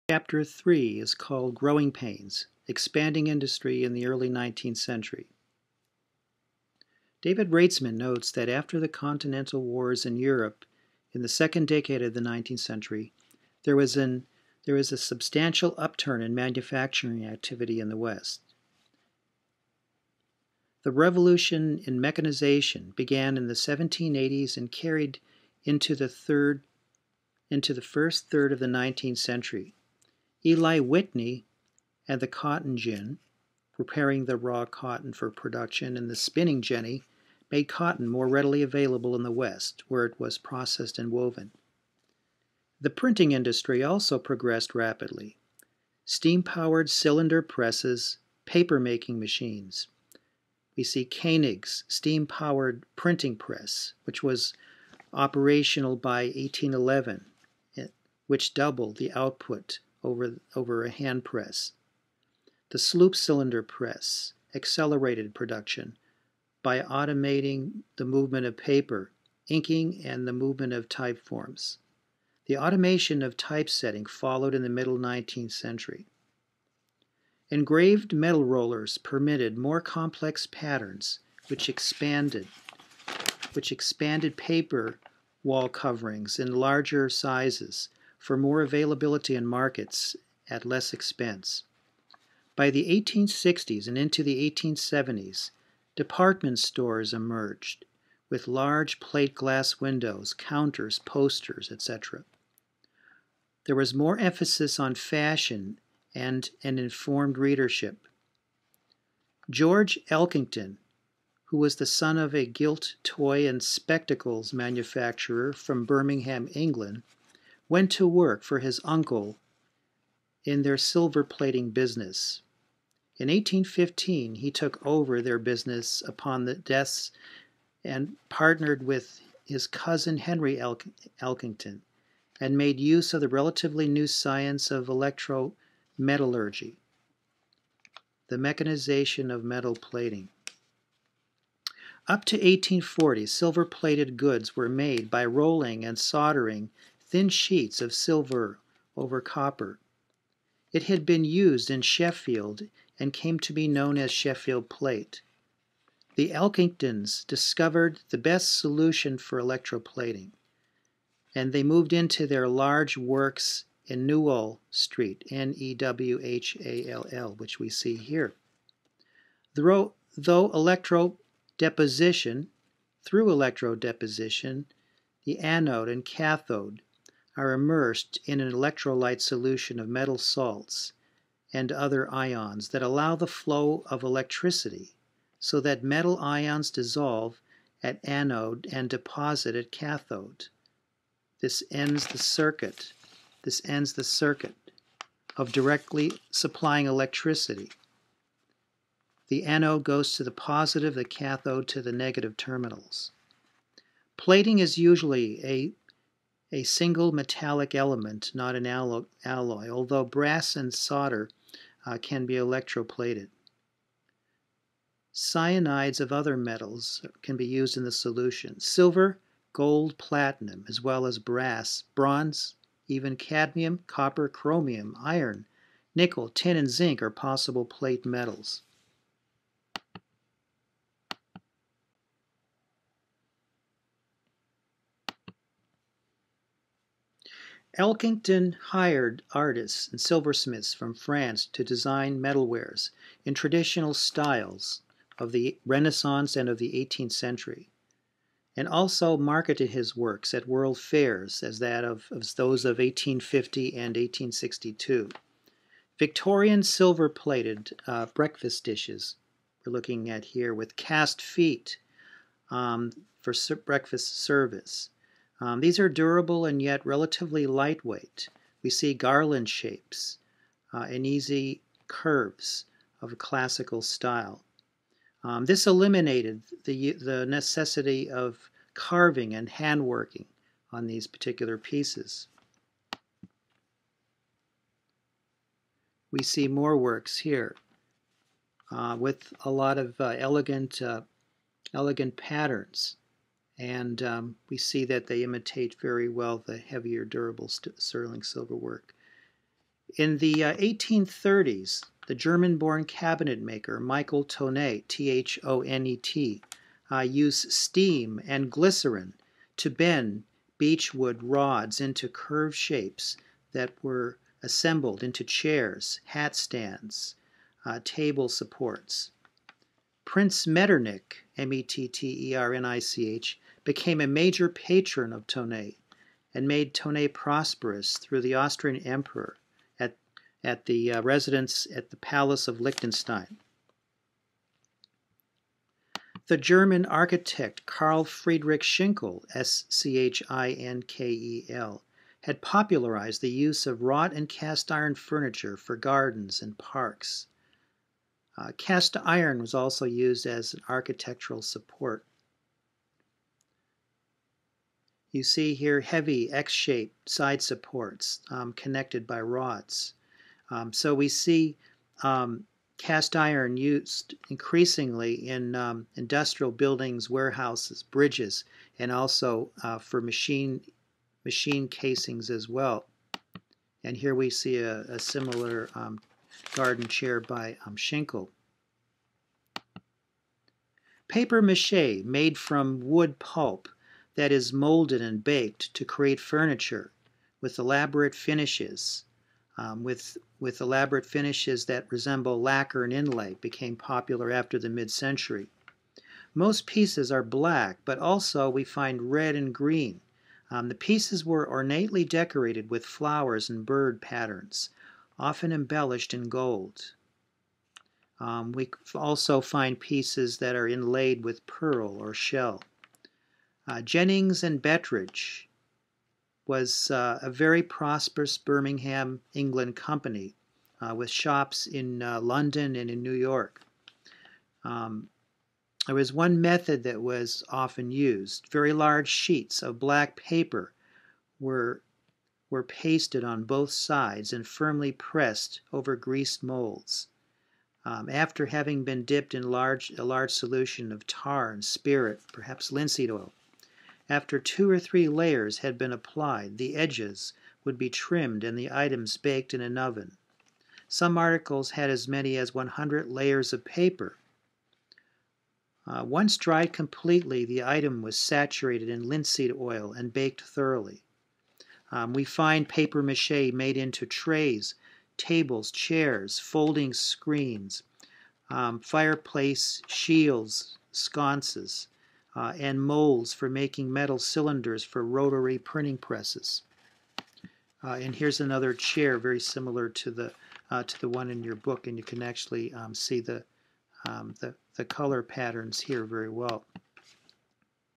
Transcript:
Chapter 3 is called Growing Pains, Expanding Industry in the Early 19th Century. David Reitzman notes that after the Continental Wars in Europe in the second decade of the 19th century, there was a substantial upturn in manufacturing activity in the West. The revolution in mechanization began in the 1780s and carried into the first third of the 19th century. Eli Whitney and the cotton gin, preparing the raw cotton for production, and the spinning jenny made cotton more readily available in the West, where it was processed and woven. The printing industry also progressed rapidly. Steam-powered cylinder presses, paper-making machines. We see Koenig's steam-powered printing press, which was operational by 1811, which doubled the output over a hand press. The sloop cylinder press accelerated production by automating the movement of paper, inking, and the movement of type forms. The automation of typesetting followed in the middle 19th century. Engraved metal rollers permitted more complex patterns, which expanded paper wall coverings in larger sizes for more availability in markets at less expense. By the 1860s and into the 1870s, department stores emerged with large plate glass windows, counters, posters, etc. There was more emphasis on fashion and an informed readership. George Elkington, who was the son of a gilt toy and spectacles manufacturer from Birmingham, England, went to work for his uncle in their silver plating business. In 1815, he took over their business upon the deaths and partnered with his cousin Henry Elkington and made use of the relatively new science of electrometallurgy, the mechanization of metal plating. Up to 1840, silver-plated goods were made by rolling and soldering thin sheets of silver over copper. It had been used in Sheffield and came to be known as Sheffield plate. The Elkingtons discovered the best solution for electroplating, and they moved into their large works in Newhall Street, Newhall, which we see here. Through electrodeposition, the anode and cathode are immersed in an electrolyte solution of metal salts and other ions that allow the flow of electricity so that metal ions dissolve at anode and deposit at cathode. This ends the circuit of directly supplying electricity. The anode goes to the positive, the cathode to the negative terminals. Plating is usually a single metallic element, not an alloy, although brass and solder can be electroplated. Cyanides of other metals can be used in the solution. Silver, gold, platinum, as well as brass, bronze, even cadmium, copper, chromium, iron, nickel, tin, and zinc are possible plate metals. Elkington hired artists and silversmiths from France to design metalwares in traditional styles of the Renaissance and of the 18th century, and also marketed his works at world fairs as those of 1850 and 1862. Victorian silver-plated breakfast dishes we're looking at here with cast feet for breakfast service. These are durable and yet relatively lightweight. We see garland shapes and easy curves of a classical style. This eliminated the necessity of carving and handworking on these particular pieces. We see more works here with a lot of elegant patterns. And we see that they imitate very well the heavier, durable sterling silver work. In the 1830s, the German-born cabinet maker Michael Thonet, T-H-O-N-E-T, used steam and glycerin to bend beechwood rods into curved shapes that were assembled into chairs, hat stands, table supports. Prince Metternich, M-E-T-T-E-R-N-I-C-H, became a major patron of Thonet and made Thonet prosperous through the Austrian emperor at the residence at the Palace of Liechtenstein. The German architect Carl Friedrich Schinkel, S-C-H-I-N-K-E-L, had popularized the use of wrought and cast iron furniture for gardens and parks. Cast iron was also used as an architectural support. You see here heavy X-shaped side supports connected by rods. So we see cast iron used increasingly in industrial buildings, warehouses, bridges, and also for machine casings as well. And here we see a similar garden chair by Schinkel. Paper mache made from wood pulp that is molded and baked to create furniture with elaborate finishes. With elaborate finishes that resemble lacquer and inlay became popular after the mid-century. Most pieces are black, but also we find red and green. The pieces were ornately decorated with flowers and bird patterns, often embellished in gold. We also find pieces that are inlaid with pearl or shell. Jennings and Bettridge was a very prosperous Birmingham, England company with shops in London and in New York. There was one method that was often used. Very large sheets of black paper were pasted on both sides and firmly pressed over greased molds. After having been dipped in a large solution of tar and spirit, perhaps linseed oil, after 2 or 3 layers had been applied, the edges would be trimmed and the items baked in an oven. Some articles had as many as 100 layers of paper. Once dried completely, the item was saturated in linseed oil and baked thoroughly. We find paper mache made into trays, tables, chairs, folding screens, fireplace shields, sconces, and molds for making metal cylinders for rotary printing presses. And here's another chair very similar to the one in your book, and you can actually see the color patterns here very well.